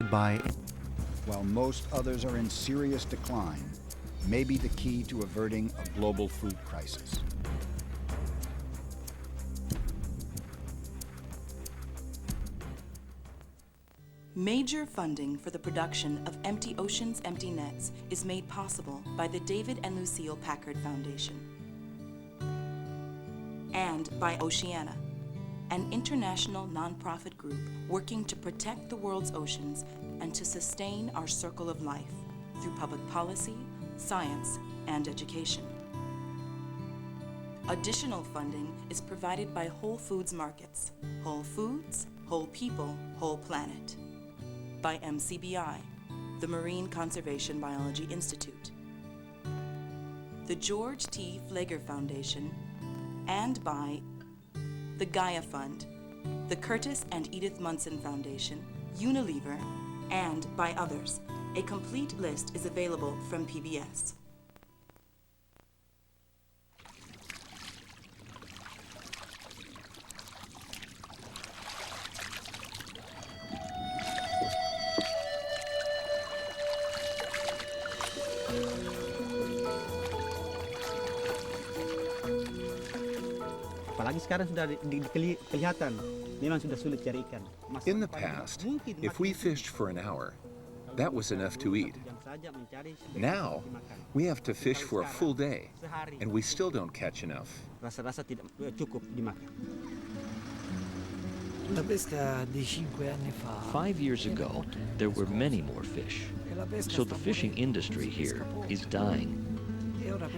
by... While most others are in serious decline, may be the key to averting a global food crisis. Major funding for the production of Empty Oceans, Empty Nets is made possible by the David and Lucille Packard Foundation and by Oceana, an international nonprofit group working to protect the world's oceans and to sustain our circle of life through public policy, science, and education. Additional funding is provided by Whole Foods Markets, Whole Foods, Whole People, Whole Planet, by MCBI, the Marine Conservation Biology Institute, the George T. Flager Foundation, and by the Gaia Fund, the Curtis and Edith Munson Foundation, Unilever, and by others. A complete list is available from PBS. In the past, if we fished for an hour, that was enough to eat. Now, we have to fish for a full day, and we still don't catch enough. 5 years ago, there were many more fish, so the fishing industry here is dying.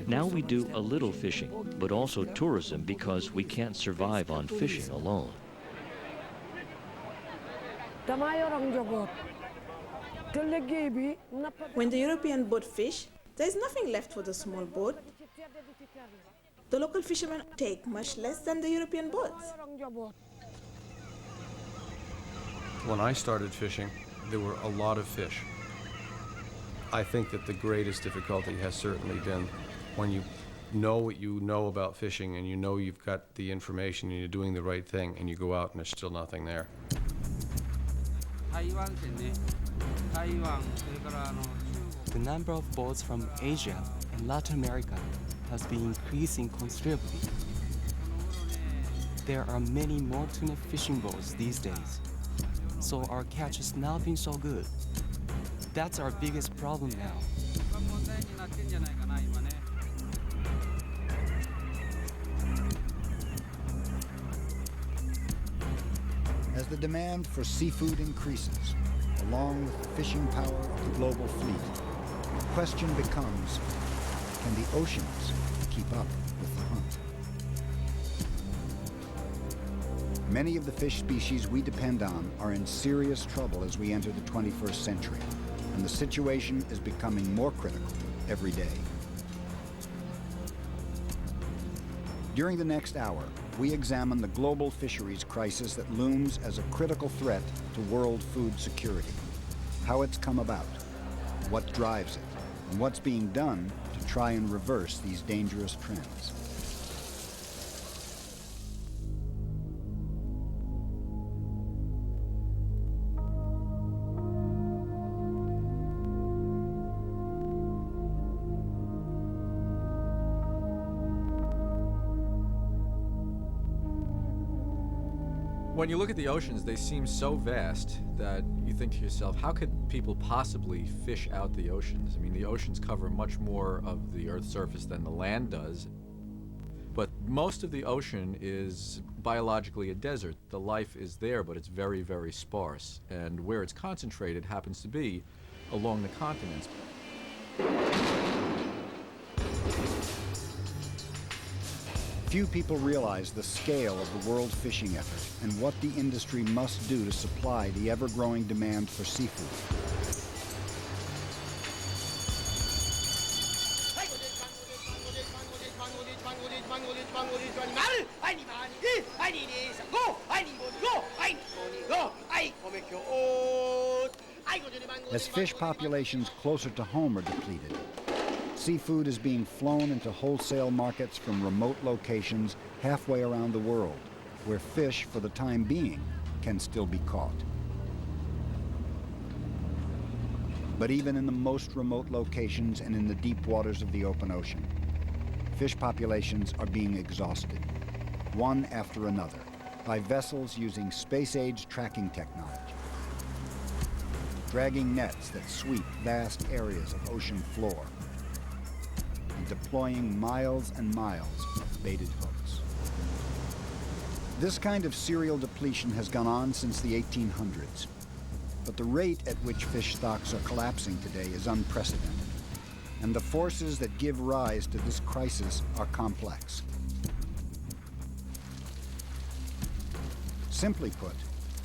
Now we do a little fishing, but also tourism because we can't survive on fishing alone. When the European boat fish, there is nothing left for the small boat. The local fishermen take much less than the European boats. When I started fishing, there were a lot of fish. I think that the greatest difficulty has certainly been when you know what you know about fishing and you know you've got the information and you're doing the right thing and you go out and there's still nothing there. The number of boats from Asia and Latin America has been increasing considerably. There are many more tuna fishing boats these days, so our catch has not been so good. That's our biggest problem now. As the demand for seafood increases, along with the fishing power of the global fleet, the question becomes, can the oceans keep up with the hunt? Many of the fish species we depend on are in serious trouble as we enter the 21st century, and the situation is becoming more critical every day. During the next hour, we examine the global fisheries crisis that looms as a critical threat to world food security, how it's come about, what drives it, and what's being done to try and reverse these dangerous trends. When you look at the oceans, they seem so vast that you think to yourself, how could people possibly fish out the oceans? I mean, the oceans cover much more of the Earth's surface than the land does. But most of the ocean is biologically a desert. The life is there, but it's very, very sparse. And where it's concentrated happens to be along the continents. Few people realize the scale of the world fishing effort and what the industry must do to supply the ever-growing demand for seafood. As fish populations closer to home are depleted, seafood is being flown into wholesale markets from remote locations halfway around the world, where fish, for the time being, can still be caught. But even in the most remote locations and in the deep waters of the open ocean, fish populations are being exhausted, one after another, by vessels using space-age tracking technology, dragging nets that sweep vast areas of ocean floor, and deploying miles and miles of baited hooks. This kind of serial depletion has gone on since the 1800s, but the rate at which fish stocks are collapsing today is unprecedented, and the forces that give rise to this crisis are complex. Simply put,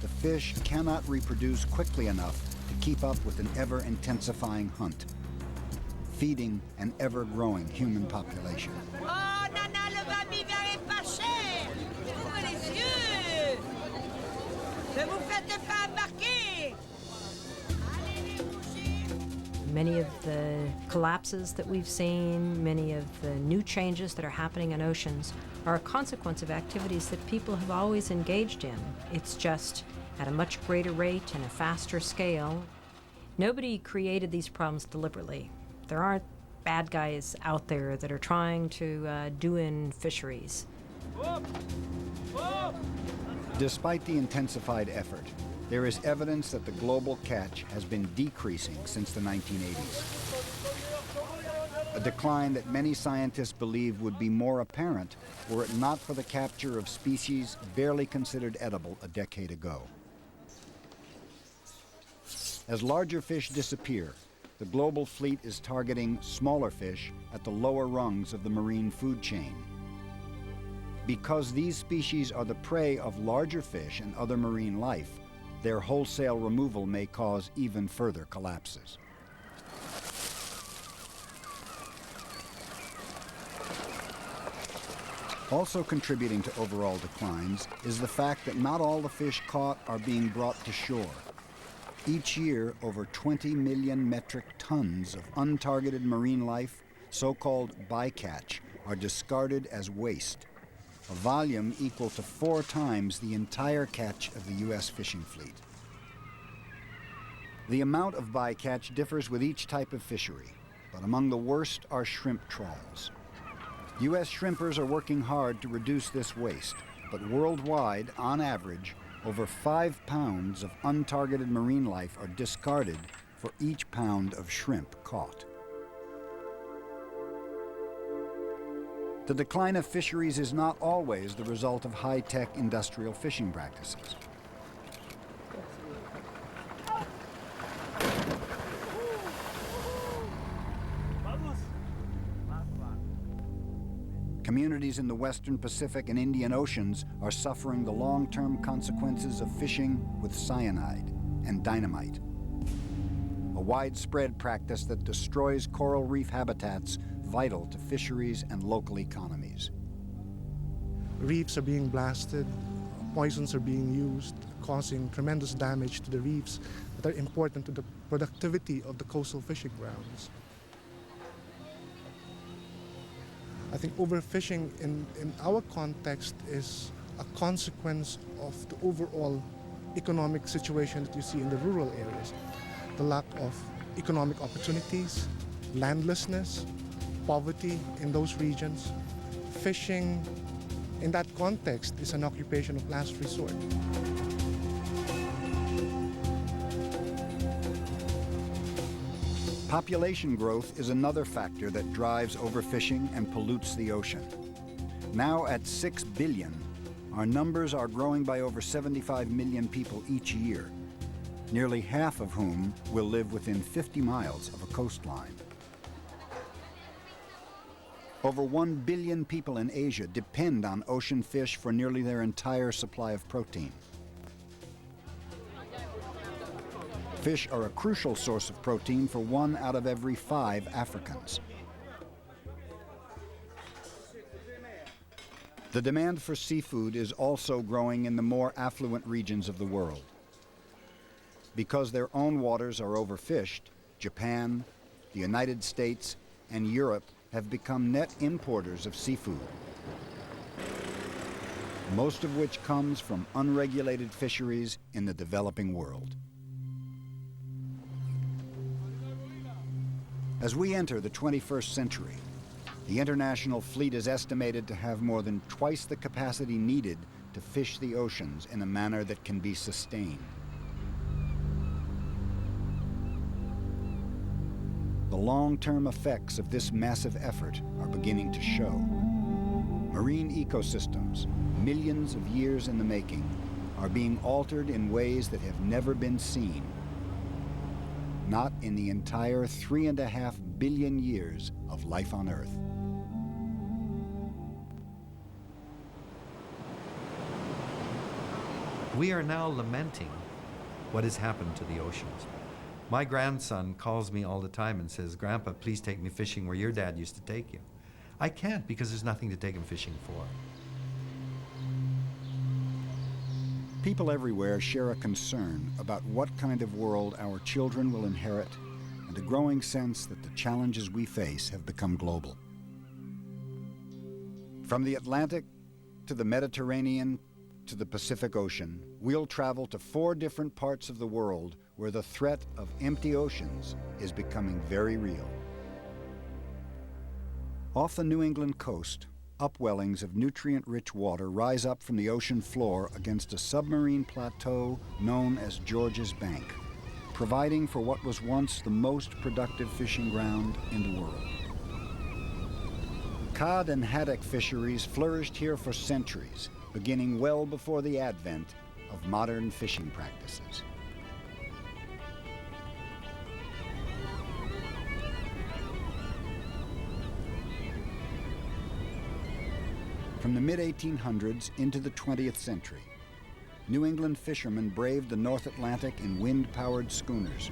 the fish cannot reproduce quickly enough to keep up with an ever-intensifying hunt, feeding an ever-growing human population. Oh, Nana, le va-vivre est pas cher. Ouvrez les yeux. Ne vous faites pas embarquer. Many of the collapses that we've seen, many of the new changes that are happening in oceans are a consequence of activities that people have always engaged in. It's just at a much greater rate and a faster scale. Nobody created these problems deliberately. There aren't bad guys out there that are trying to do in fisheries. Despite the intensified effort, there is evidence that the global catch has been decreasing since the 1980s. A decline that many scientists believe would be more apparent were it not for the capture of species barely considered edible a decade ago. As larger fish disappear, the global fleet is targeting smaller fish at the lower rungs of the marine food chain. Because these species are the prey of larger fish and other marine life, their wholesale removal may cause even further collapses. Also contributing to overall declines is the fact that not all the fish caught are being brought to shore. Each year, over 20 million metric tons of untargeted marine life, so-called bycatch, are discarded as waste, a volume equal to 4 times the entire catch of the U.S. fishing fleet. The amount of bycatch differs with each type of fishery, but among the worst are shrimp trawls. U.S. shrimpers are working hard to reduce this waste, but worldwide, on average, over 5 pounds of untargeted marine life are discarded for each pound of shrimp caught. The decline of fisheries is not always the result of high-tech industrial fishing practices. Communities in the Western Pacific and Indian Oceans are suffering the long-term consequences of fishing with cyanide and dynamite, a widespread practice that destroys coral reef habitats vital to fisheries and local economies. Reefs are being blasted, poisons are being used, causing tremendous damage to the reefs that are important to the productivity of the coastal fishing grounds. I think overfishing in our context is a consequence of the overall economic situation that you see in the rural areas. The lack of economic opportunities, landlessness, poverty in those regions. Fishing in that context is an occupation of last resort. Population growth is another factor that drives overfishing and pollutes the ocean. Now at 6 billion, our numbers are growing by over 75 million people each year, nearly half of whom will live within 50 miles of a coastline. Over 1 billion people in Asia depend on ocean fish for nearly their entire supply of protein. Fish are a crucial source of protein for 1 out of every 5 Africans. The demand for seafood is also growing in the more affluent regions of the world. Because their own waters are overfished, Japan, the United States, and Europe have become net importers of seafood, most of which comes from unregulated fisheries in the developing world. As we enter the 21st century, the international fleet is estimated to have more than twice the capacity needed to fish the oceans in a manner that can be sustained. The long-term effects of this massive effort are beginning to show. Marine ecosystems, millions of years in the making, are being altered in ways that have never been seen. Not in the entire 3.5 billion years of life on Earth. We are now lamenting what has happened to the oceans. My grandson calls me all the time and says, "Grandpa, please take me fishing where your dad used to take you." I can't because there's nothing to take him fishing for. People everywhere share a concern about what kind of world our children will inherit and a growing sense that the challenges we face have become global. From the Atlantic to the Mediterranean to the Pacific Ocean, we'll travel to 4 different parts of the world where the threat of empty oceans is becoming very real. Off the New England coast, upwellings of nutrient-rich water rise up from the ocean floor against a submarine plateau known as George's Bank, providing for what was once the most productive fishing ground in the world. Cod and haddock fisheries flourished here for centuries, beginning well before the advent of modern fishing practices. From the mid-1800s into the 20th century, New England fishermen braved the North Atlantic in wind-powered schooners.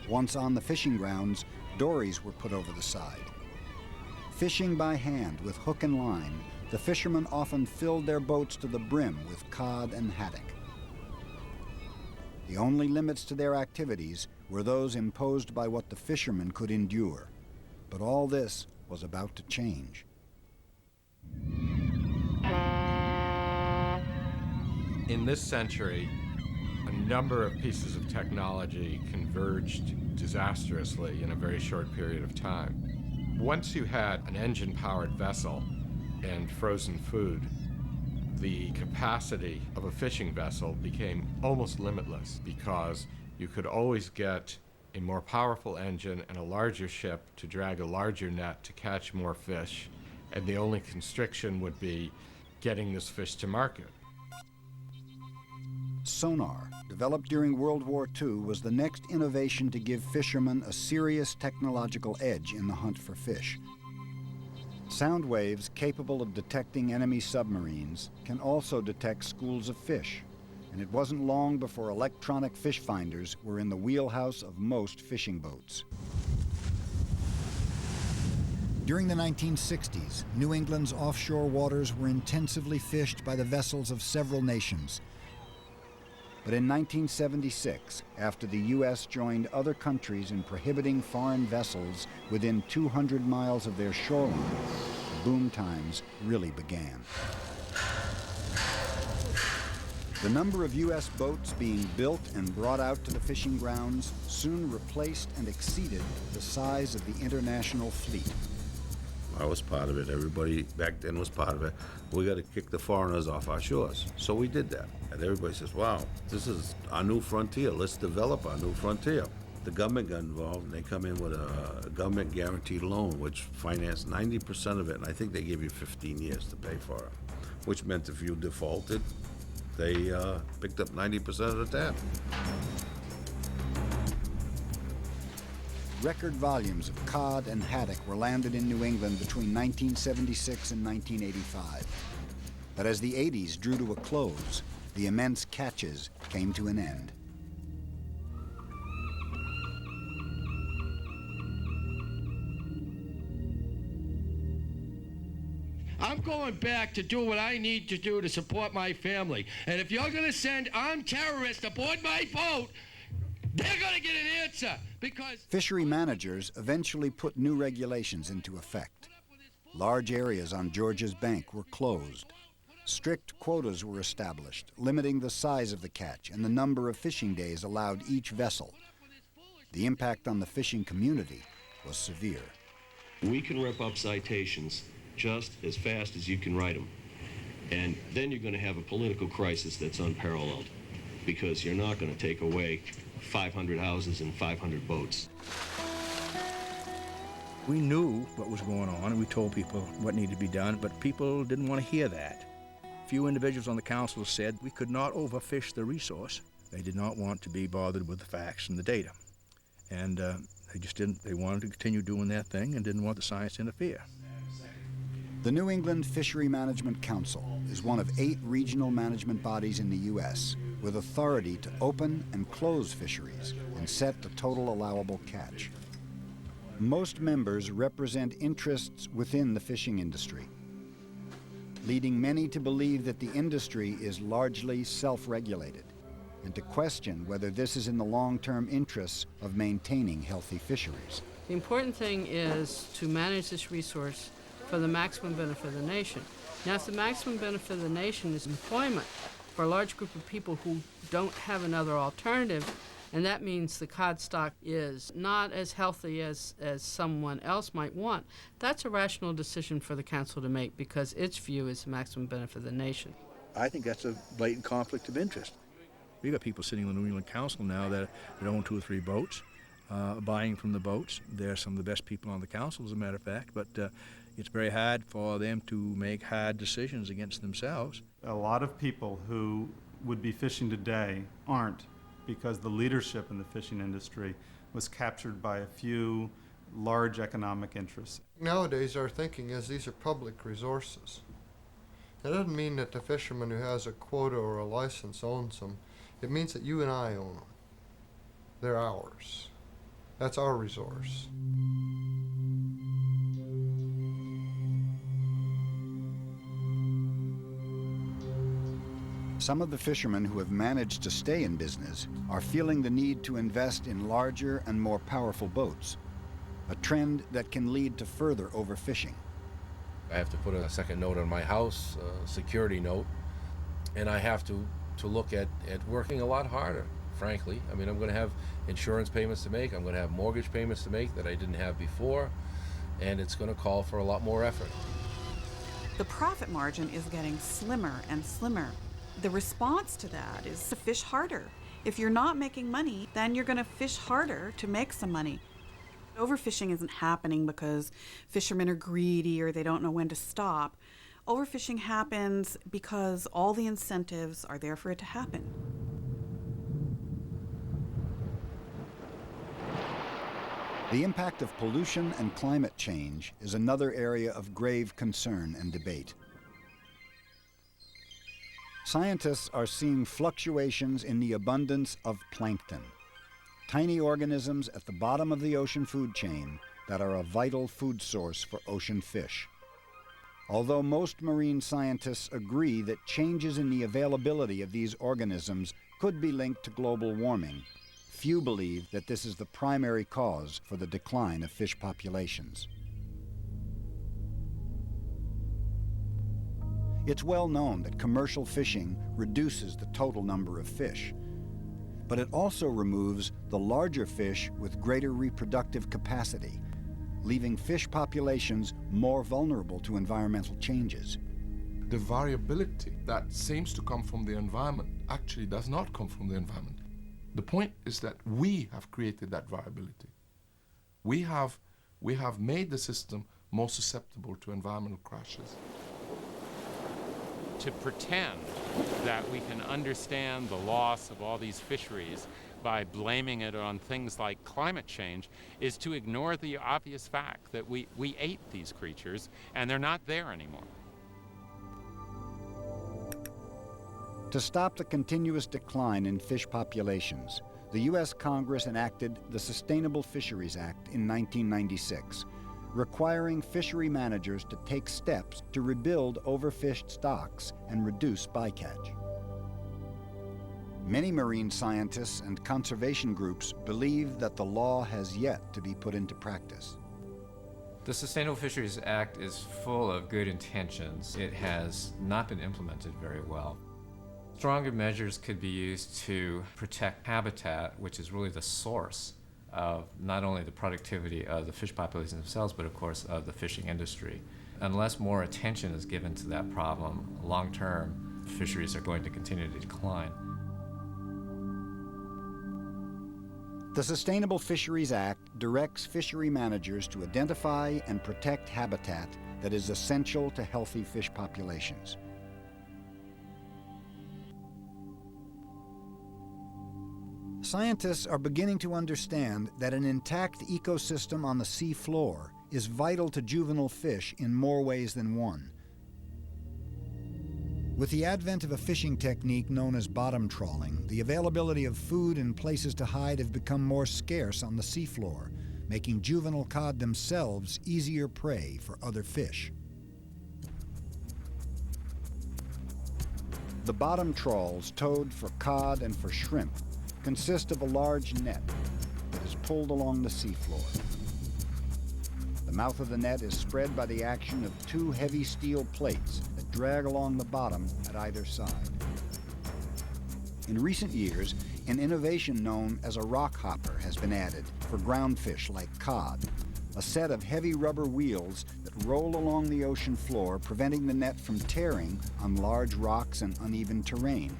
Once on the fishing grounds, dories were put over the side. Fishing by hand with hook and line, the fishermen often filled their boats to the brim with cod and haddock. The only limits to their activities were those imposed by what the fishermen could endure. But all this was about to change. In this century, a number of pieces of technology converged disastrously in a very short period of time. Once you had an engine-powered vessel and frozen food, the capacity of a fishing vessel became almost limitless because you could always get a more powerful engine and a larger ship to drag a larger net to catch more fish, and the only constriction would be getting this fish to market. Sonar, developed during World War II, was the next innovation to give fishermen a serious technological edge in the hunt for fish. Sound waves capable of detecting enemy submarines can also detect schools of fish, and it wasn't long before electronic fish finders were in the wheelhouse of most fishing boats. During the 1960s, New England's offshore waters were intensively fished by the vessels of several nations. But in 1976, after the U.S. joined other countries in prohibiting foreign vessels within 200 miles of their shoreline, the boom times really began. The number of U.S. boats being built and brought out to the fishing grounds soon replaced and exceeded the size of the international fleet. I was part of it. Everybody back then was part of it. We got to kick the foreigners off our shores. So we did that. And everybody says, wow, this is our new frontier. Let's develop our new frontier. The government got involved, and they come in with a government guaranteed loan, which financed 90% of it, and I think they gave you 15 years to pay for it, which meant if you defaulted, they picked up 90% of the tab. Record volumes of cod and haddock were landed in New England between 1976 and 1985. But as the 80s drew to a close, the immense catches came to an end. I'm going back to do what I need to do to support my family. And if you're going to send armed terrorists aboard my boat, they're going to get an answer, because... Fishery managers eventually put new regulations into effect. Large areas on George's Bank were closed. Strict quotas were established, limiting the size of the catch and the number of fishing days allowed each vessel. the impact on the fishing community was severe. We can rip up citations just as fast as you can write them. And then you're going to have a political crisis that's unparalleled, because you're not going to take away 500 houses and 500 boats. We knew what was going on, and we told people what needed to be done, but people didn't want to hear that. Few individuals on the council said we could not overfish the resource. They did not want to be bothered with the facts and the data. And they just didn't. They wanted to continue doing their thing and didn't want the science to interfere. The New England Fishery Management Council is one of 8 regional management bodies in the U.S. with authority to open and close fisheries and set the total allowable catch. Most members represent interests within the fishing industry, leading many to believe that the industry is largely self-regulated and to question whether this is in the long-term interests of maintaining healthy fisheries. The important thing is to manage this resource for the maximum benefit of the nation. Now, if the maximum benefit of the nation is employment for a large group of people who don't have another alternative, and that means the cod stock is not as healthy as someone else might want, that's a rational decision for the council to make because its view is the maximum benefit of the nation. I think that's a blatant conflict of interest. We've got people sitting on the New England Council now that own 2 or 3 boats, buying from the boats. They're some of the best people on the council, as a matter of fact, but it's very hard for them to make hard decisions against themselves. A lot of people who would be fishing today aren't, because the leadership in the fishing industry was captured by a few large economic interests. Nowadays our thinking is these are public resources. That doesn't mean that the fisherman who has a quota or a license owns them. It means that you and I own them. They're ours. That's our resource. Some of the fishermen who have managed to stay in business are feeling the need to invest in larger and more powerful boats, a trend that can lead to further overfishing. I have to put a second note on my house, a security note, and I have to look at working a lot harder, frankly. I mean, I'm going to have insurance payments to make, I'm going to have mortgage payments to make that I didn't have before, and it's going to call for a lot more effort. The profit margin is getting slimmer and slimmer. The response to that is to fish harder. If you're not making money, then you're going to fish harder to make some money. Overfishing isn't happening because fishermen are greedy or they don't know when to stop. Overfishing happens because all the incentives are there for it to happen. The impact of pollution and climate change is another area of grave concern and debate. Scientists are seeing fluctuations in the abundance of plankton, tiny organisms at the bottom of the ocean food chain that are a vital food source for ocean fish. Although most marine scientists agree that changes in the availability of these organisms could be linked to global warming, few believe that this is the primary cause for the decline of fish populations. It's well known that commercial fishing reduces the total number of fish, but it also removes the larger fish with greater reproductive capacity, leaving fish populations more vulnerable to environmental changes. The variability that seems to come from the environment actually does not come from the environment. The point is that we have created that variability. We have made the system more susceptible to environmental crashes. To pretend that we can understand the loss of all these fisheries by blaming it on things like climate change is to ignore the obvious fact that we ate these creatures and they're not there anymore. To stop the continuous decline in fish populations, the U.S. Congress enacted the Sustainable Fisheries Act in 1996, requiring fishery managers to take steps to rebuild overfished stocks and reduce bycatch. Many marine scientists and conservation groups believe that the law has yet to be put into practice. The Sustainable Fisheries Act is full of good intentions. It has not been implemented very well. Stronger measures could be used to protect habitat, which is really the source of not only the productivity of the fish populations themselves, but of course of the fishing industry. Unless more attention is given to that problem, long-term fisheries are going to continue to decline. The Sustainable Fisheries Act directs fishery managers to identify and protect habitat that is essential to healthy fish populations. Scientists are beginning to understand that an intact ecosystem on the sea floor is vital to juvenile fish in more ways than one. With the advent of a fishing technique known as bottom trawling, the availability of food and places to hide have become more scarce on the seafloor, making juvenile cod themselves easier prey for other fish. The bottom trawls towed for cod and for shrimp consist of a large net that is pulled along the seafloor. The mouth of the net is spread by the action of two heavy steel plates that drag along the bottom at either side. In recent years, an innovation known as a rock hopper has been added for groundfish like cod, a set of heavy rubber wheels that roll along the ocean floor, preventing the net from tearing on large rocks and uneven terrain.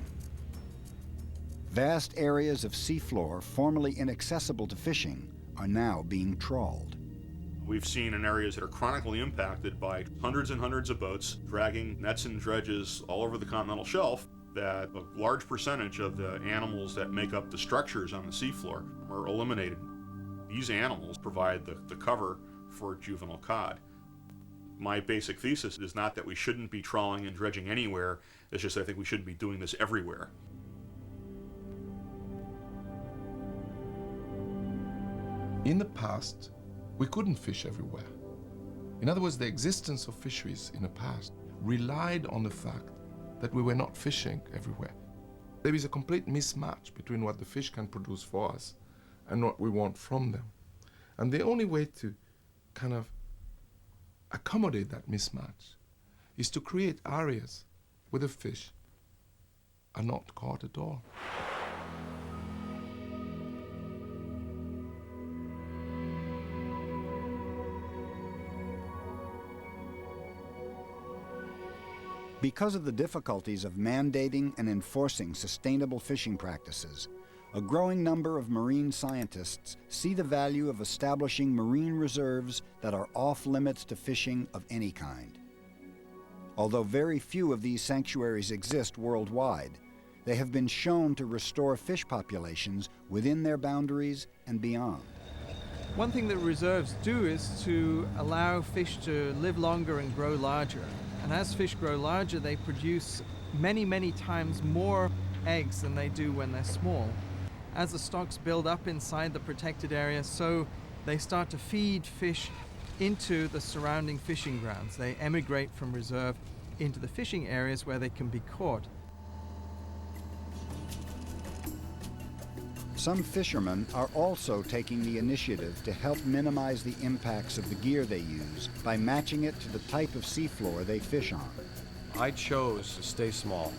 Vast areas of seafloor formerly inaccessible to fishing are now being trawled. We've seen in areas that are chronically impacted by hundreds and hundreds of boats dragging nets and dredges all over the continental shelf that a large percentage of the animals that make up the structures on the seafloor are eliminated. These animals provide the cover for juvenile cod. My basic thesis is not that we shouldn't be trawling and dredging anywhere, it's just that I think we should be doing this everywhere. In the past, we couldn't fish everywhere. In other words, the existence of fisheries in the past relied on the fact that we were not fishing everywhere. There is a complete mismatch between what the fish can produce for us and what we want from them. And the only way to kind of accommodate that mismatch is to create areas where the fish are not caught at all. Because of the difficulties of mandating and enforcing sustainable fishing practices, a growing number of marine scientists see the value of establishing marine reserves that are off limits to fishing of any kind. Although very few of these sanctuaries exist worldwide, they have been shown to restore fish populations within their boundaries and beyond. One thing that reserves do is to allow fish to live longer and grow larger. And as fish grow larger, they produce many, many times more eggs than they do when they're small. As the stocks build up inside the protected area, so they start to feed fish into the surrounding fishing grounds. They emigrate from reserve into the fishing areas where they can be caught. Some fishermen are also taking the initiative to help minimize the impacts of the gear they use by matching it to the type of seafloor they fish on. I chose to stay small.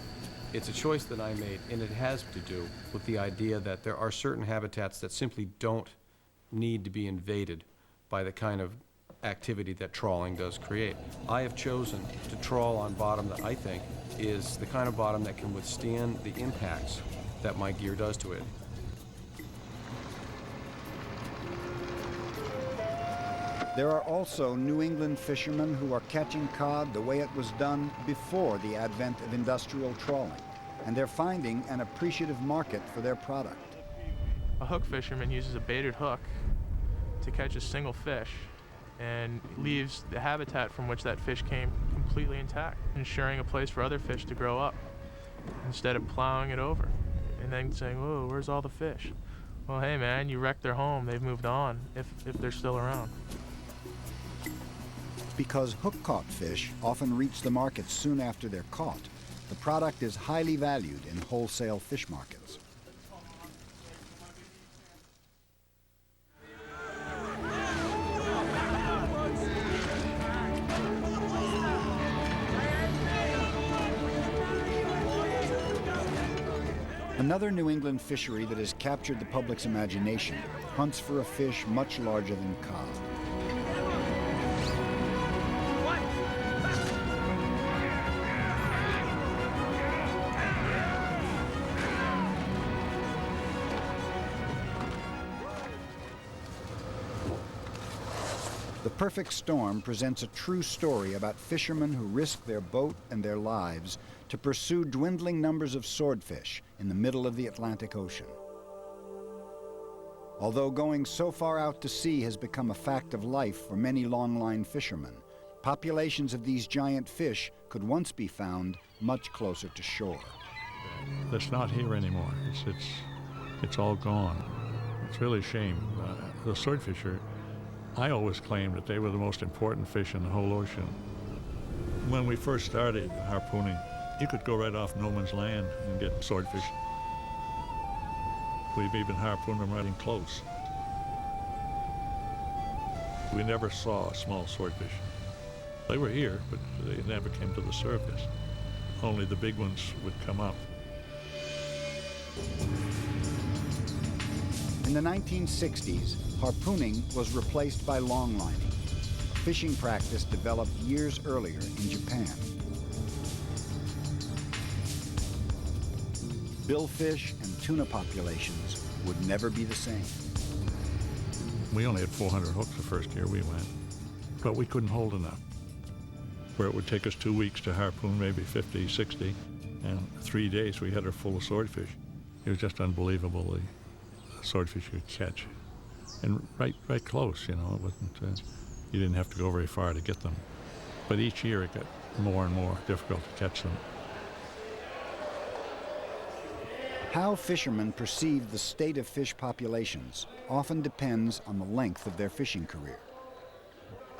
It's a choice that I made, and it has to do with the idea that there are certain habitats that simply don't need to be invaded by the kind of activity that trawling does create. I have chosen to trawl on bottom that I think is the kind of bottom that can withstand the impacts that my gear does to it. There are also New England fishermen who are catching cod the way it was done before the advent of industrial trawling, and they're finding an appreciative market for their product. A hook fisherman uses a baited hook to catch a single fish and leaves the habitat from which that fish came completely intact, ensuring a place for other fish to grow up instead of plowing it over and then saying, "Whoa, where's all the fish?" Well, hey man, you wrecked their home, they've moved on if they're still around. Because hook-caught fish often reach the market soon after they're caught, the product is highly valued in wholesale fish markets. A Another New England fishery that has captured the public's imagination hunts for a fish much larger than cod. The Perfect Storm presents a true story about fishermen who risk their boat and their lives to pursue dwindling numbers of swordfish in the middle of the Atlantic Ocean. Although going so far out to sea has become a fact of life for many longline fishermen, populations of these giant fish could once be found much closer to shore. That's not here anymore. It's all gone. It's really a shame. The swordfish I always claimed that they were the most important fish in the whole ocean. When we first started harpooning, you could go right off no man's land and get swordfish. We've even harpooned them right in close. We never saw a small swordfish. They were here, but they never came to the surface. Only the big ones would come up. In the 1960s, harpooning was replaced by longlining, a fishing practice developed years earlier in Japan. Billfish and tuna populations would never be the same. We only had 400 hooks the first year we went, but we couldn't hold enough. Where it would take us 2 weeks to harpoon maybe 50, 60, and 3 days we had her full of swordfish. It was just unbelievable, the swordfish you could catch. And right close, you know, it wasn't, you didn't have to go very far to get them. But each year it got more and more difficult to catch them. How fishermen perceive the state of fish populations often depends on the length of their fishing career.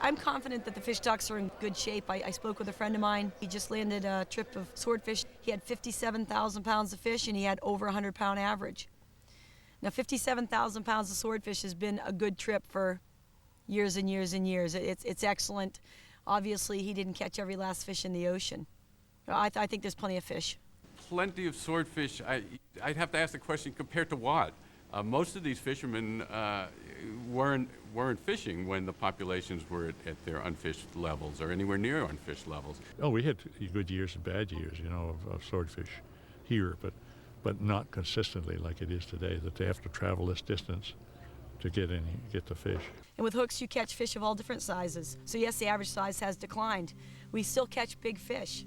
I'm confident that the fish stocks are in good shape. I spoke with a friend of mine. He just landed a trip of swordfish. He had 57,000 pounds of fish and he had over a 100-pound average. Now, 57,000 pounds of swordfish has been a good trip for years and years and years. It's excellent. Obviously, he didn't catch every last fish in the ocean. I think there's plenty of fish. Plenty of swordfish. I'd have to ask the question, compared to what? Most of these fishermen weren't fishing when the populations were at their unfished levels or anywhere near unfished levels. Oh, we had good years and bad years, you know, of swordfish here, but not consistently like it is today, that they have to travel this distance to get the fish. And with hooks, you catch fish of all different sizes. So yes, the average size has declined. We still catch big fish.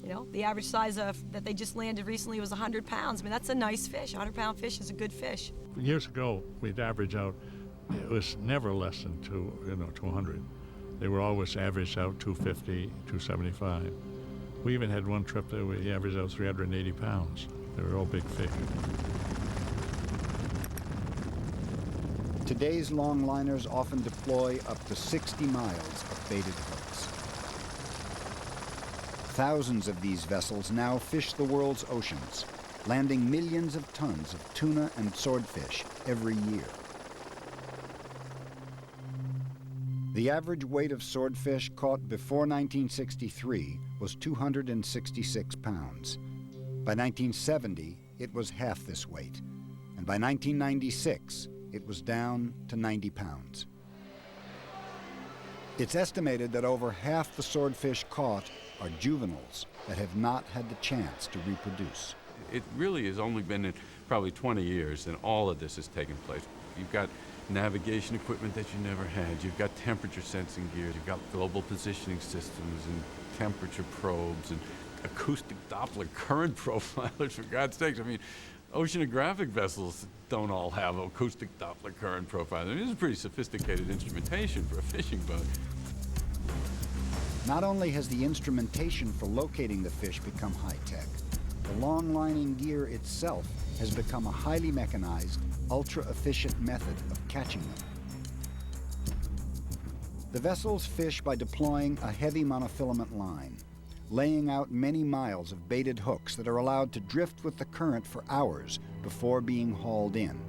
You know, the average size that they just landed recently was 100 pounds. I mean, that's a nice fish. 100-pound fish is a good fish. Years ago, we'd average out, it was never less than 200. They were always averaged out 250, 275. We even had one trip that we averaged out 380 pounds. They were all big fish. Today's longliners often deploy up to 60 miles of baited hooks. Thousands of these vessels now fish the world's oceans, landing millions of tons of tuna and swordfish every year. The average weight of swordfish caught before 1963 was 266 pounds. By 1970, it was half this weight, and by 1996, it was down to 90 pounds. It's estimated that over half the swordfish caught are juveniles that have not had the chance to reproduce. It really has only been probably 20 years, and all of this has taken place. You've got navigation equipment that you never had. You've got temperature sensing gear. You've got global positioning systems and temperature probes and acoustic Doppler current profilers, for God's sakes. I mean, oceanographic vessels don't all have acoustic Doppler current profilers. I mean, this is pretty sophisticated instrumentation for a fishing boat. Not only has the instrumentation for locating the fish become high-tech, the long-lining gear itself has become a highly mechanized, ultra-efficient method of catching them. The vessels fish by deploying a heavy monofilament line, laying out many miles of baited hooks that are allowed to drift with the current for hours before being hauled in.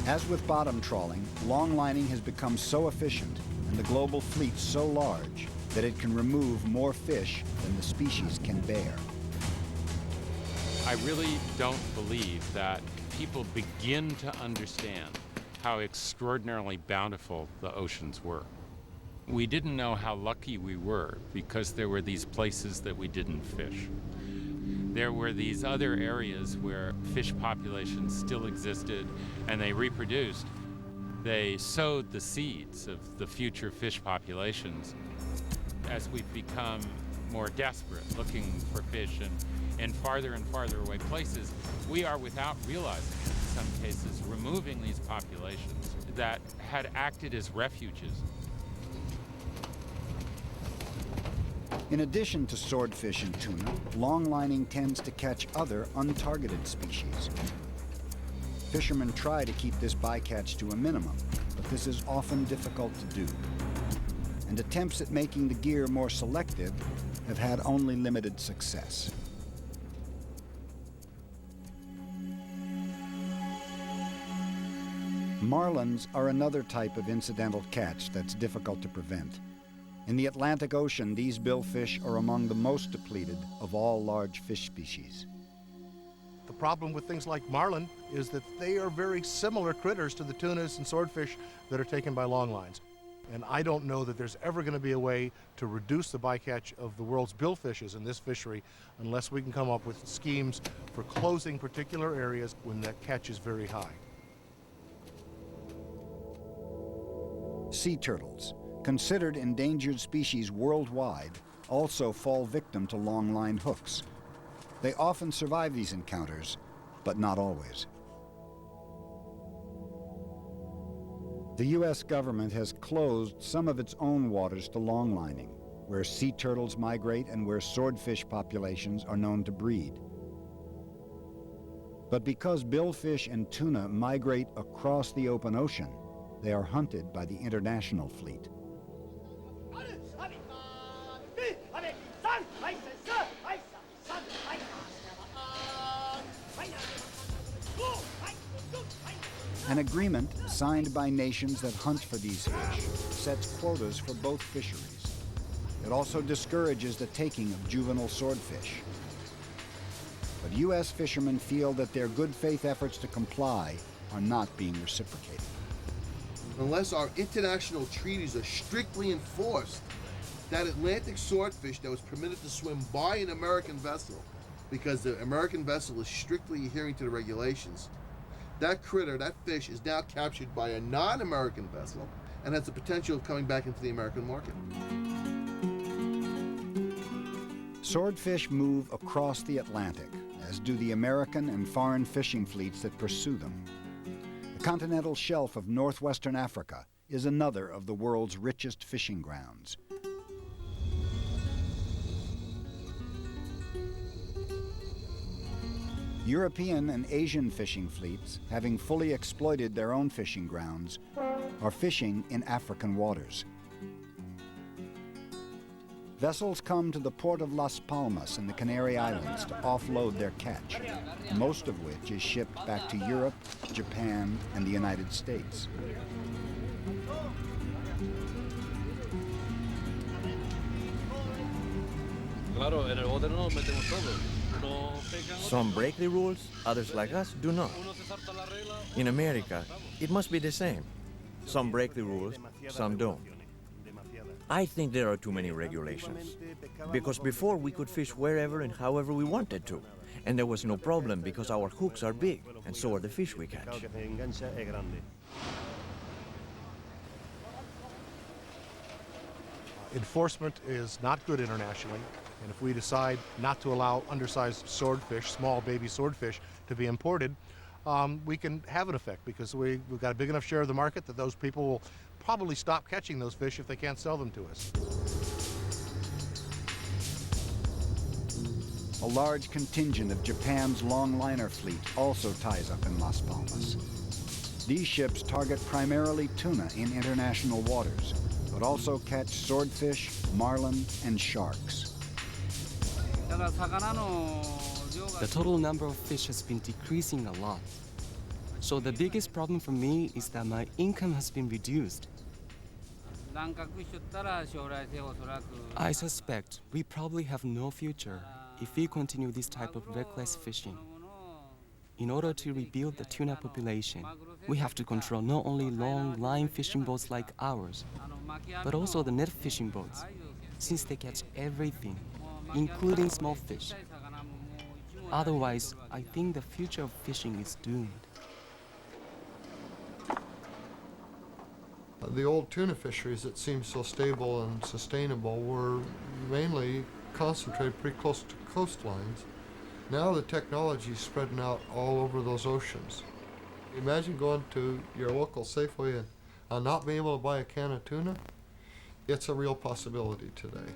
As with bottom trawling, long lining has become so efficient and the global fleet so large that it can remove more fish than the species can bear. I really don't believe that people begin to understand how extraordinarily bountiful the oceans were. We didn't know how lucky we were because there were these places that we didn't fish. There were these other areas where fish populations still existed and they reproduced. They sowed the seeds of the future fish populations. As we've become more desperate, looking for fish in farther and farther away places, we are, without realizing it, in some cases, removing these populations that had acted as refuges. In addition to swordfish and tuna, long lining tends to catch other untargeted species. Fishermen try to keep this bycatch to a minimum, but this is often difficult to do. And attempts at making the gear more selective have had only limited success. Marlins are another type of incidental catch that's difficult to prevent. In the Atlantic Ocean, these billfish are among the most depleted of all large fish species. The problem with things like marlin is that they are very similar critters to the tunas and swordfish that are taken by long lines. And I don't know that there's ever going to be a way to reduce the bycatch of the world's billfishes in this fishery unless we can come up with schemes for closing particular areas when that catch is very high. Sea turtles, considered endangered species worldwide, also fall victim to long-line hooks. They often survive these encounters, but not always. The U.S. government has closed some of its own waters to long-lining, where sea turtles migrate and where swordfish populations are known to breed. But because billfish and tuna migrate across the open ocean, they are hunted by the international fleet. An agreement signed by nations that hunt for these fish sets quotas for both fisheries. It also discourages the taking of juvenile swordfish. But U.S. fishermen feel that their good faith efforts to comply are not being reciprocated. Unless our international treaties are strictly enforced, that Atlantic swordfish that was permitted to swim by an American vessel, because the American vessel is strictly adhering to the regulations, that critter, that fish, is now captured by a non-American vessel and has the potential of coming back into the American market. Swordfish move across the Atlantic, as do the American and foreign fishing fleets that pursue them. The continental shelf of northwestern Africa is another of the world's richest fishing grounds. European and Asian fishing fleets, having fully exploited their own fishing grounds, are fishing in African waters. Vessels come to the port of Las Palmas in the Canary Islands to offload their catch, most of which is shipped back to Europe, Japan, and the United States. Some break the rules, others like us do not. In America, it must be the same. Some break the rules, some don't. I think there are too many regulations. Because before we could fish wherever and however we wanted to. And there was no problem because our hooks are big, and so are the fish we catch. Enforcement is not good internationally, and if we decide not to allow undersized swordfish, small baby swordfish, to be imported, we can have an effect because we've got a big enough share of the market that those people will probably stop catching those fish if they can't sell them to us. A large contingent of Japan's longliner fleet also ties up in Las Palmas. These ships target primarily tuna in international waters, but also catch swordfish, marlin, and sharks. The total number of fish has been decreasing a lot. So the biggest problem for me is that my income has been reduced. I suspect we probably have no future if we continue this type of reckless fishing. In order to rebuild the tuna population, we have to control not only long line fishing boats like ours, but also the net fishing boats, since they catch everything, including small fish. Otherwise, I think the future of fishing is doomed. The old tuna fisheries that seemed so stable and sustainable were mainly concentrated pretty close to coastlines. Now the technology is spreading out all over those oceans. Imagine going to your local Safeway and not being able to buy a can of tuna. It's a real possibility today.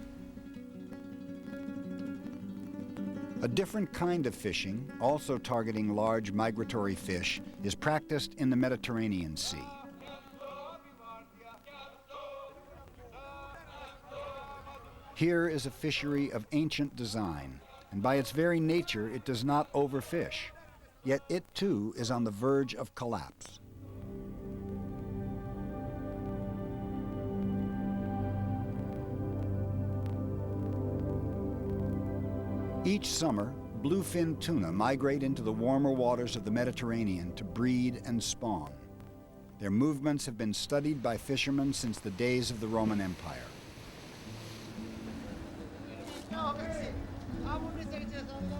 A different kind of fishing, also targeting large migratory fish, is practiced in the Mediterranean Sea. Here is a fishery of ancient design, and by its very nature, it does not overfish. Yet it too is on the verge of collapse. Each summer, bluefin tuna migrate into the warmer waters of the Mediterranean to breed and spawn. Their movements have been studied by fishermen since the days of the Roman Empire.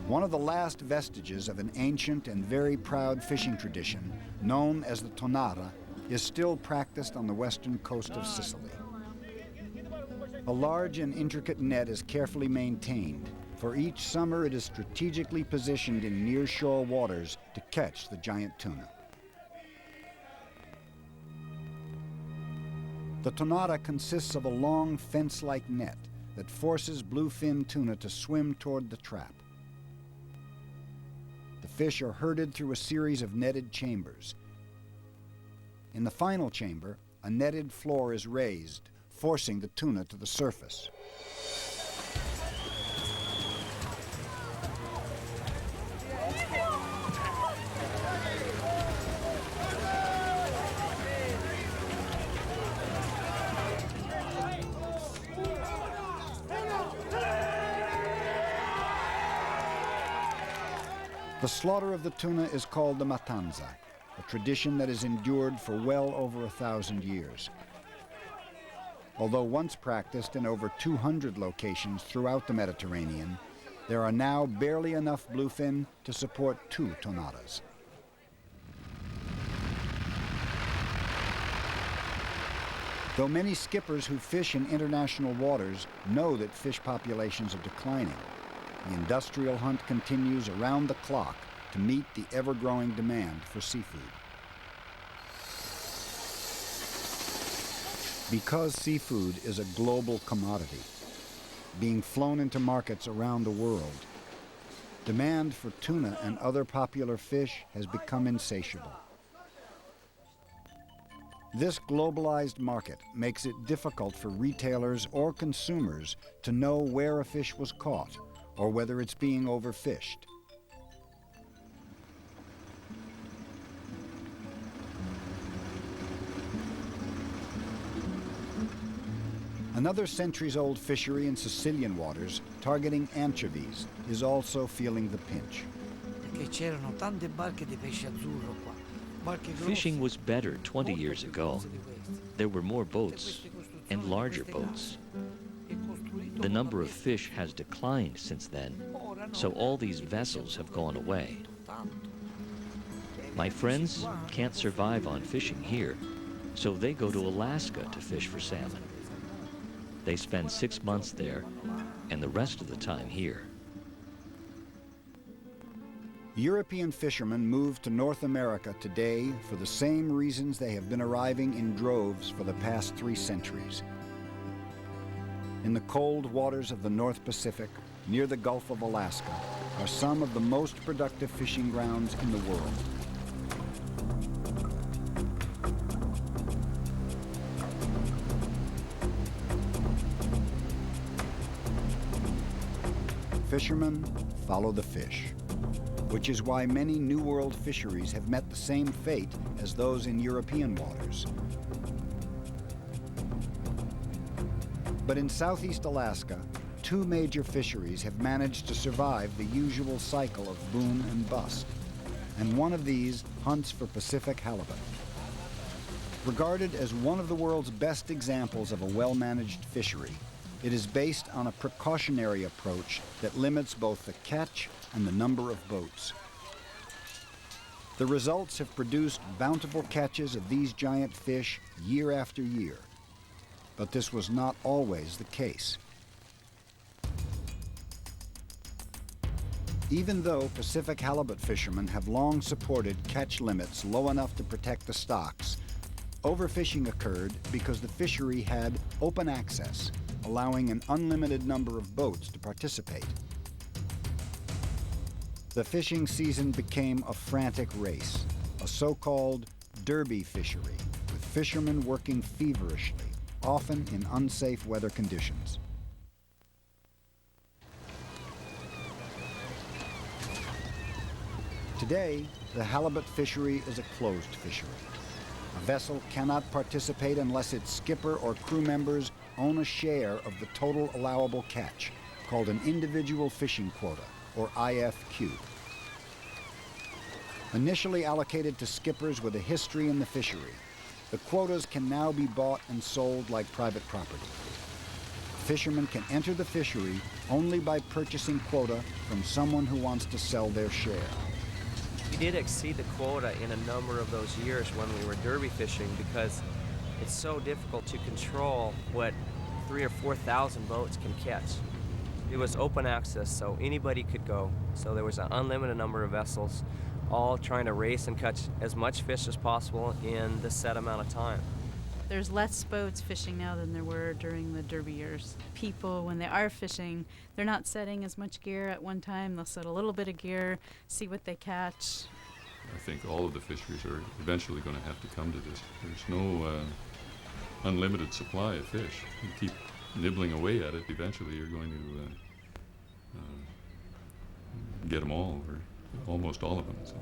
One of the last vestiges of an ancient and very proud fishing tradition, known as the tonara, is still practiced on the western coast of Sicily. A large and intricate net is carefully maintained. For each summer, it is strategically positioned in near-shore waters to catch the giant tuna. The tonara consists of a long fence-like net that forces bluefin tuna to swim toward the trap. The fish are herded through a series of netted chambers. In the final chamber, a netted floor is raised, forcing the tuna to the surface. The slaughter of the tuna is called the matanza, a tradition that has endured for well over 1,000 years. Although once practiced in over 200 locations throughout the Mediterranean, there are now barely enough bluefin to support 2 tonadas. Though many skippers who fish in international waters know that fish populations are declining, the industrial hunt continues around the clock to meet the ever-growing demand for seafood. Because seafood is a global commodity, being flown into markets around the world, demand for tuna and other popular fish has become insatiable. This globalized market makes it difficult for retailers or consumers to know where a fish was caught or whether it's being overfished. Another centuries-old fishery in Sicilian waters, targeting anchovies, is also feeling the pinch. Fishing was better 20 years ago. There were more boats and larger boats. The number of fish has declined since then, so all these vessels have gone away. My friends can't survive on fishing here, so they go to Alaska to fish for salmon. They spend 6 months there and the rest of the time here. European fishermen move to North America today for the same reasons they have been arriving in droves for the past 3 centuries. In the cold waters of the North Pacific, near the Gulf of Alaska, are some of the most productive fishing grounds in the world. Fishermen follow the fish. which is why many New World fisheries have met the same fate as those in European waters. But in Southeast Alaska, two major fisheries have managed to survive the usual cycle of boom and bust, and one of these hunts for Pacific halibut. Regarded as one of the world's best examples of a well-managed fishery, it is based on a precautionary approach that limits both the catch and the number of boats. The results have produced bountiful catches of these giant fish year after year, but this was not always the case. Even though Pacific halibut fishermen have long supported catch limits low enough to protect the stocks, overfishing occurred because the fishery had open access, allowing an unlimited number of boats to participate. The fishing season became a frantic race, a so-called derby fishery, with fishermen working feverishly, often in unsafe weather conditions. Today, the halibut fishery is a closed fishery. A vessel cannot participate unless its skipper or crew members own a share of the total allowable catch, called an individual fishing quota, or IFQ. Initially allocated to skippers with a history in the fishery, the quotas can now be bought and sold like private property. Fishermen can enter the fishery only by purchasing quota from someone who wants to sell their share. We did exceed the quota in a number of those years when we were derby fishing because it's so difficult to control what 3,000 or 4,000 boats can catch. It was open access, so anybody could go. So there was an unlimited number of vessels, all trying to race and catch as much fish as possible in the set amount of time. There's less boats fishing now than there were during the derby years. People, when they are fishing, they're not setting as much gear at one time. They'll set a little bit of gear, see what they catch. I think all of the fisheries are eventually going to have to come to this. There's no unlimited supply of fish. You keep nibbling away at it, eventually you're going to get them all, or almost all of them. So.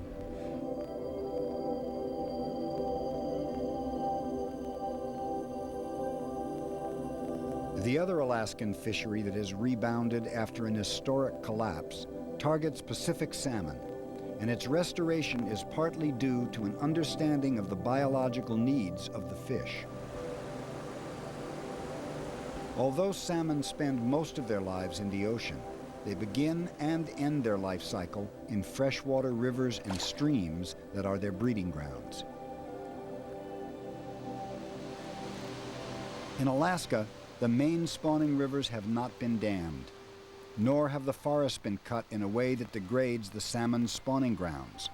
The other Alaskan fishery that has rebounded after an historic collapse targets Pacific salmon, and its restoration is partly due to an understanding of the biological needs of the fish. Although salmon spend most of their lives in the ocean, they begin and end their life cycle in freshwater rivers and streams that are their breeding grounds. In Alaska, the main spawning rivers have not been dammed, nor have the forests been cut in a way that degrades the salmon's spawning grounds.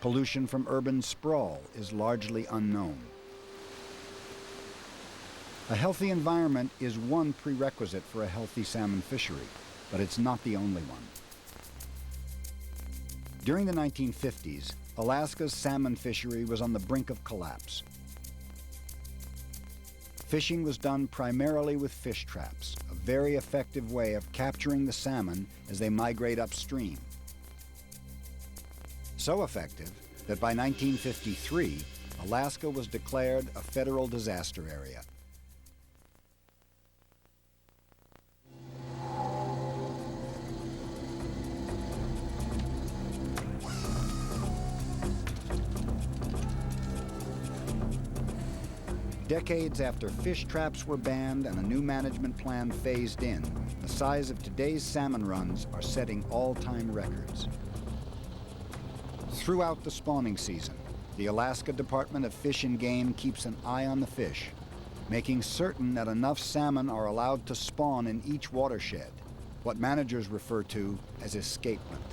Pollution from urban sprawl is largely unknown. A healthy environment is one prerequisite for a healthy salmon fishery, but it's not the only one. During the 1950s, Alaska's salmon fishery was on the brink of collapse. Fishing was done primarily with fish traps, a very effective way of capturing the salmon as they migrate upstream. So effective that by 1953, Alaska was declared a federal disaster area. Decades after fish traps were banned and a new management plan phased in, the size of today's salmon runs are setting all-time records. Throughout the spawning season, the Alaska Department of Fish and Game keeps an eye on the fish, making certain that enough salmon are allowed to spawn in each watershed, what managers refer to as escapement.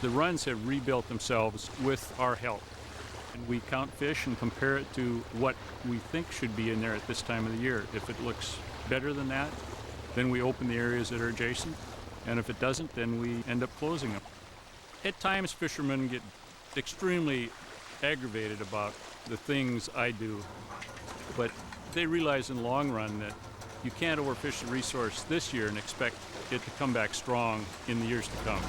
The runs have rebuilt themselves with our help. We count fish and compare it to what we think should be in there at this time of the year. If it looks better than that, then we open the areas that are adjacent, and if it doesn't, then we end up closing them. At times, fishermen get extremely aggravated about the things I do, but they realize in the long run that you can't overfish the resource this year and expect it to come back strong in the years to come.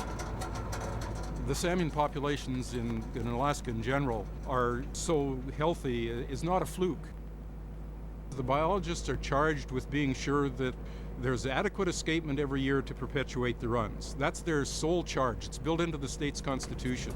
The salmon populations in Alaska in general are so healthy is not a fluke. The biologists are charged with being sure that there's adequate escapement every year to perpetuate the runs. That's their sole charge. It's built into the state's constitution.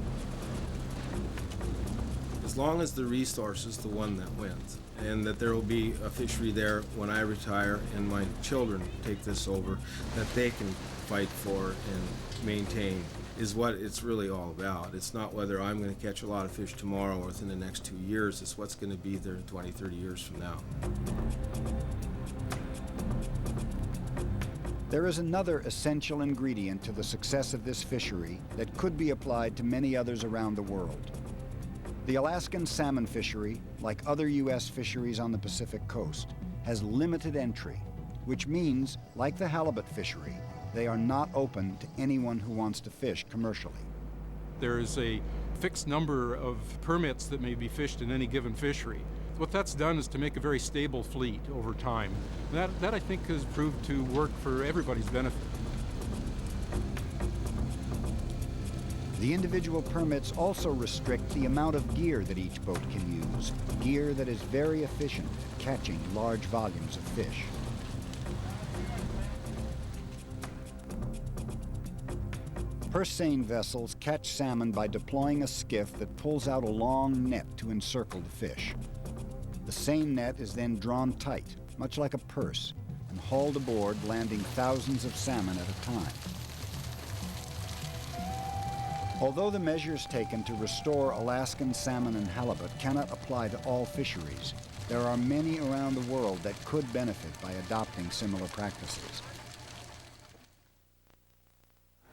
As long as the resource is the one that wins, and that there will be a fishery there when I retire and my children take this over, that they can fight for and maintain, is what it's really all about. It's not whether I'm going to catch a lot of fish tomorrow or within the next 2 years. It's what's going to be there 20, 30 years from now. There is another essential ingredient to the success of this fishery that could be applied to many others around the world. The Alaskan salmon fishery, like other U.S. fisheries on the Pacific coast, has limited entry, which means, like the halibut fishery, they are not open to anyone who wants to fish commercially. There is a fixed number of permits that may be fished in any given fishery. What that's done is to make a very stable fleet over time. That I think has proved to work for everybody's benefit. The individual permits also restrict the amount of gear that each boat can use, gear that is very efficient at catching large volumes of fish. Purse seine vessels catch salmon by deploying a skiff that pulls out a long net to encircle the fish. The seine net is then drawn tight, much like a purse, and hauled aboard, landing thousands of salmon at a time. Although the measures taken to restore Alaskan salmon and halibut cannot apply to all fisheries, there are many around the world that could benefit by adopting similar practices.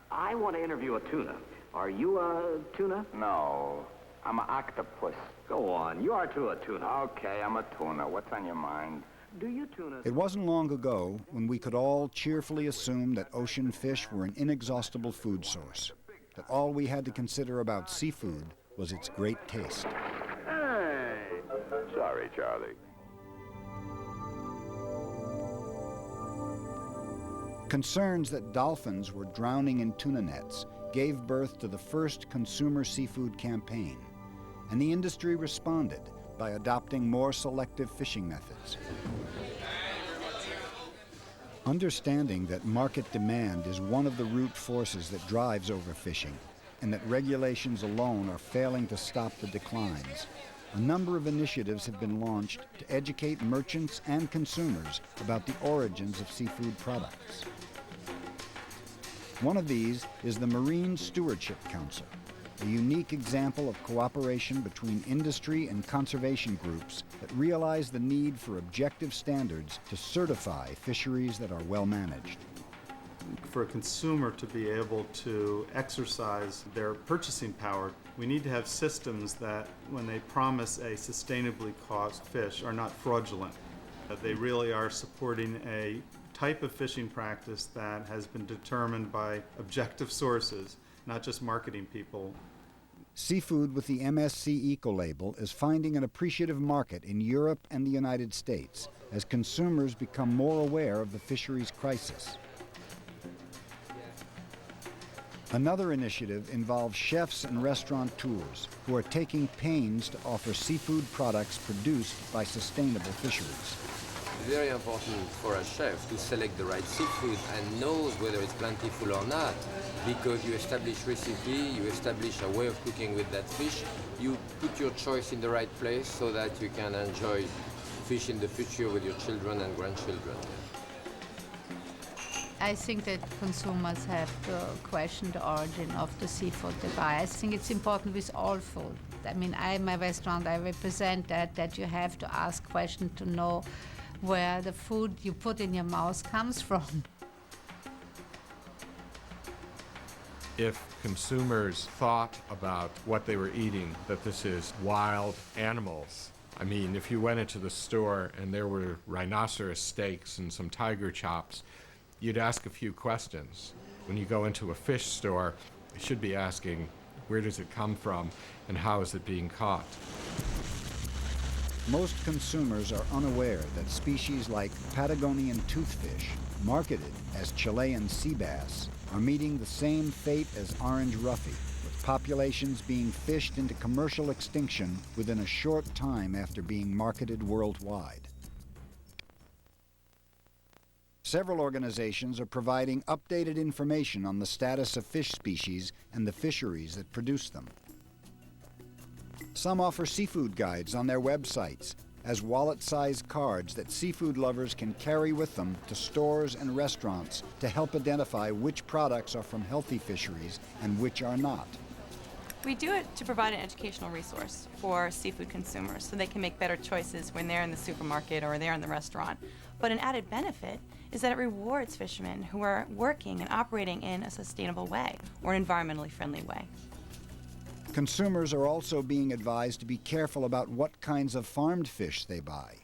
I want to interview a tuna. Are you a tuna? No, I'm an octopus. Go on, you are too a tuna. Okay, I'm a tuna. What's on your mind? Do you tuna? It wasn't long ago when we could all cheerfully assume that ocean fish were an inexhaustible food source, that all we had to consider about seafood was its great taste. Hey! Sorry, Charlie. Concerns that dolphins were drowning in tuna nets gave birth to the first consumer seafood campaign, and the industry responded by adopting more selective fishing methods. Understanding that market demand is one of the root forces that drives overfishing, and that regulations alone are failing to stop the declines, a number of initiatives have been launched to educate merchants and consumers about the origins of seafood products. One of these is the Marine Stewardship Council, a unique example of cooperation between industry and conservation groups that realize the need for objective standards to certify fisheries that are well managed. For a consumer to be able to exercise their purchasing power, we need to have systems that, when they promise a sustainably caught fish, are not fraudulent. That they really are supporting a type of fishing practice that has been determined by objective sources, not just marketing people. Seafood with the MSC eco-label is finding an appreciative market in Europe and the United States as consumers become more aware of the fisheries crisis. Another initiative involves chefs and restaurateurs who are taking pains to offer seafood products produced by sustainable fisheries. It's very important for a chef to select the right seafood and knows whether it's plentiful or not, because you establish recipe, you establish a way of cooking with that fish, you put your choice in the right place so that you can enjoy fish in the future with your children and grandchildren. I think that consumers have to question the origin of the seafood they buy. I think it's important with all food. I mean, my restaurant, I represent that you have to ask questions to know where the food you put in your mouth comes from. If consumers thought about what they were eating, that this is wild animals. I mean, if you went into the store and there were rhinoceros steaks and some tiger chops, you'd ask a few questions. When you go into a fish store, you should be asking, where does it come from and how is it being caught? Most consumers are unaware that species like Patagonian toothfish, marketed as Chilean sea bass, are meeting the same fate as orange roughy, with populations being fished into commercial extinction within a short time after being marketed worldwide. Several organizations are providing updated information on the status of fish species and the fisheries that produce them. Some offer seafood guides on their websites as wallet-sized cards that seafood lovers can carry with them to stores and restaurants to help identify which products are from healthy fisheries and which are not. We do it to provide an educational resource for seafood consumers so they can make better choices when they're in the supermarket or they're in the restaurant. But an added benefit is that it rewards fishermen who are working and operating in a sustainable way or an environmentally friendly way. Consumers are also being advised to be careful about what kinds of farmed fish they buy,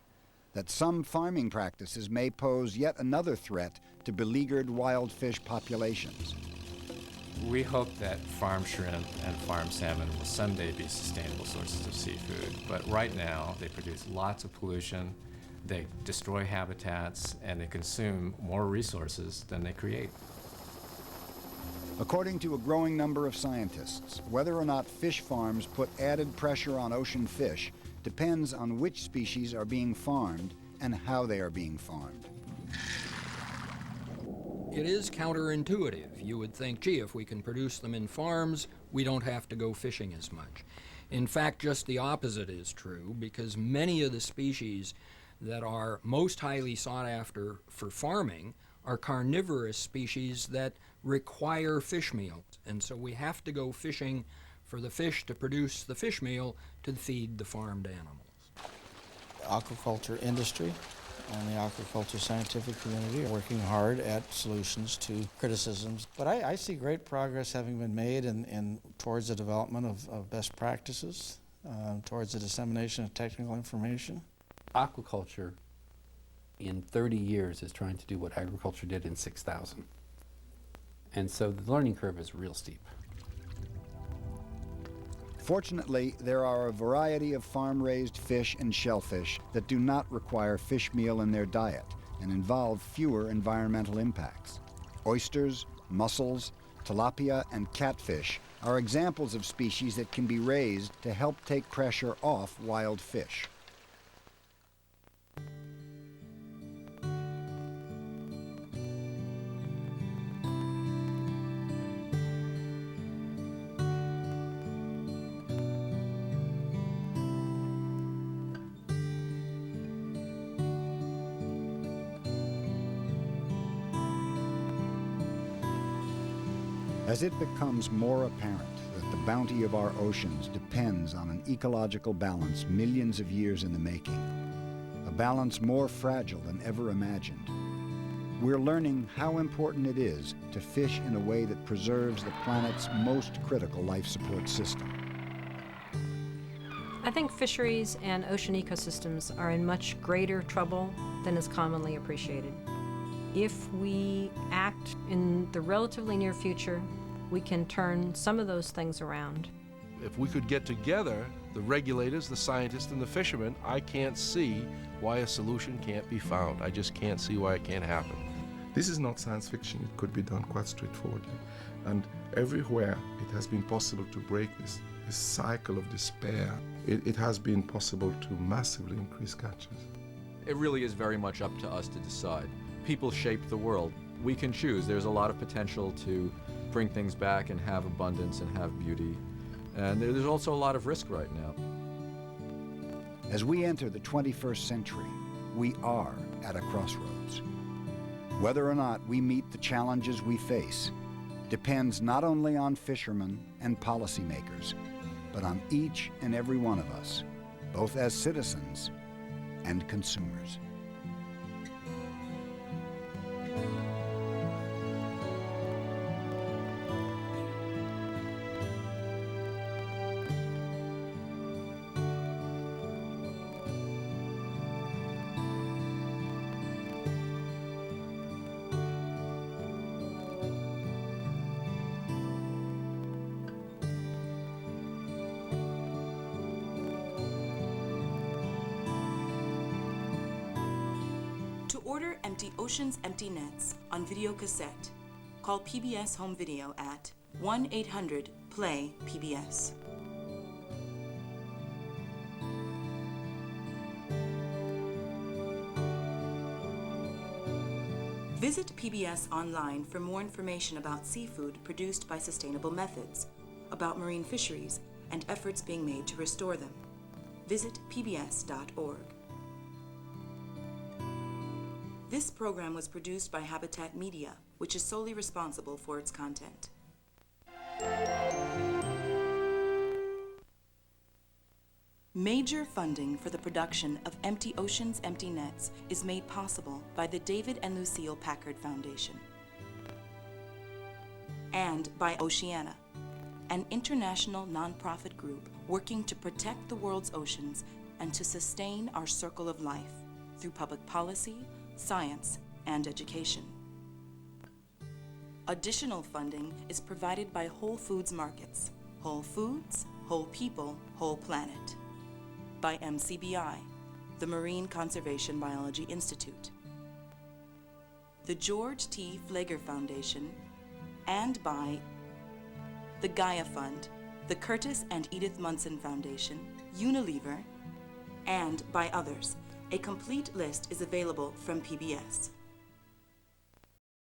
that some farming practices may pose yet another threat to beleaguered wild fish populations. We hope that farm shrimp and farm salmon will someday be sustainable sources of seafood, but right now they produce lots of pollution, they destroy habitats, and they consume more resources than they create. According to a growing number of scientists, whether or not fish farms put added pressure on ocean fish depends on which species are being farmed and how they are being farmed. It is counterintuitive. You would think, gee, if we can produce them in farms, we don't have to go fishing as much. In fact, just the opposite is true, because many of the species that are most highly sought after for farming are carnivorous species that require fish meal. And so we have to go fishing for the fish to produce the fish meal to feed the farmed animals. The aquaculture industry and the aquaculture scientific community are working hard at solutions to criticisms. But I see great progress having been made towards the development of best practices, towards the dissemination of technical information. Aquaculture in 30 years is trying to do what agriculture did in 6,000. And so the learning curve is real steep. Fortunately, there are a variety of farm-raised fish and shellfish that do not require fish meal in their diet and involve fewer environmental impacts. Oysters, mussels, tilapia, and catfish are examples of species that can be raised to help take pressure off wild fish. As it becomes more apparent that the bounty of our oceans depends on an ecological balance millions of years in the making, a balance more fragile than ever imagined, we're learning how important it is to fish in a way that preserves the planet's most critical life support system. I think fisheries and ocean ecosystems are in much greater trouble than is commonly appreciated. If we act in the relatively near future, we can turn some of those things around. If we could get together, the regulators, the scientists, and the fishermen, I can't see why a solution can't be found. I just can't see why it can't happen. This is not science fiction. It could be done quite straightforwardly. And everywhere it has been possible to break this cycle of despair, it has been possible to massively increase catches. It really is very much up to us to decide. People shape the world. We can choose. There's a lot of potential to bring things back and have abundance and have beauty. And there's also a lot of risk right now. As we enter the 21st century, we are at a crossroads. Whether or not we meet the challenges we face depends not only on fishermen and policymakers, but on each and every one of us, both as citizens and consumers. To order Empty Oceans, Empty Nets on video cassette, call PBS Home Video at 1-800-PLAY-PBS. Visit PBS online for more information about seafood produced by sustainable methods, about marine fisheries, and efforts being made to restore them. Visit pbs.org. This program was produced by Habitat Media, which is solely responsible for its content. Major funding for the production of Empty Oceans, Empty Nets is made possible by the David and Lucille Packard Foundation and by Oceana, an international nonprofit group working to protect the world's oceans and to sustain our circle of life through public policy, science, and education. Additional funding is provided by Whole Foods Markets. Whole Foods, Whole People, Whole Planet. By MCBI, the Marine Conservation Biology Institute. The George T. Flager Foundation, and by the Gaia Fund, the Curtis and Edith Munson Foundation, Unilever, and by others. A complete list is available from PBS.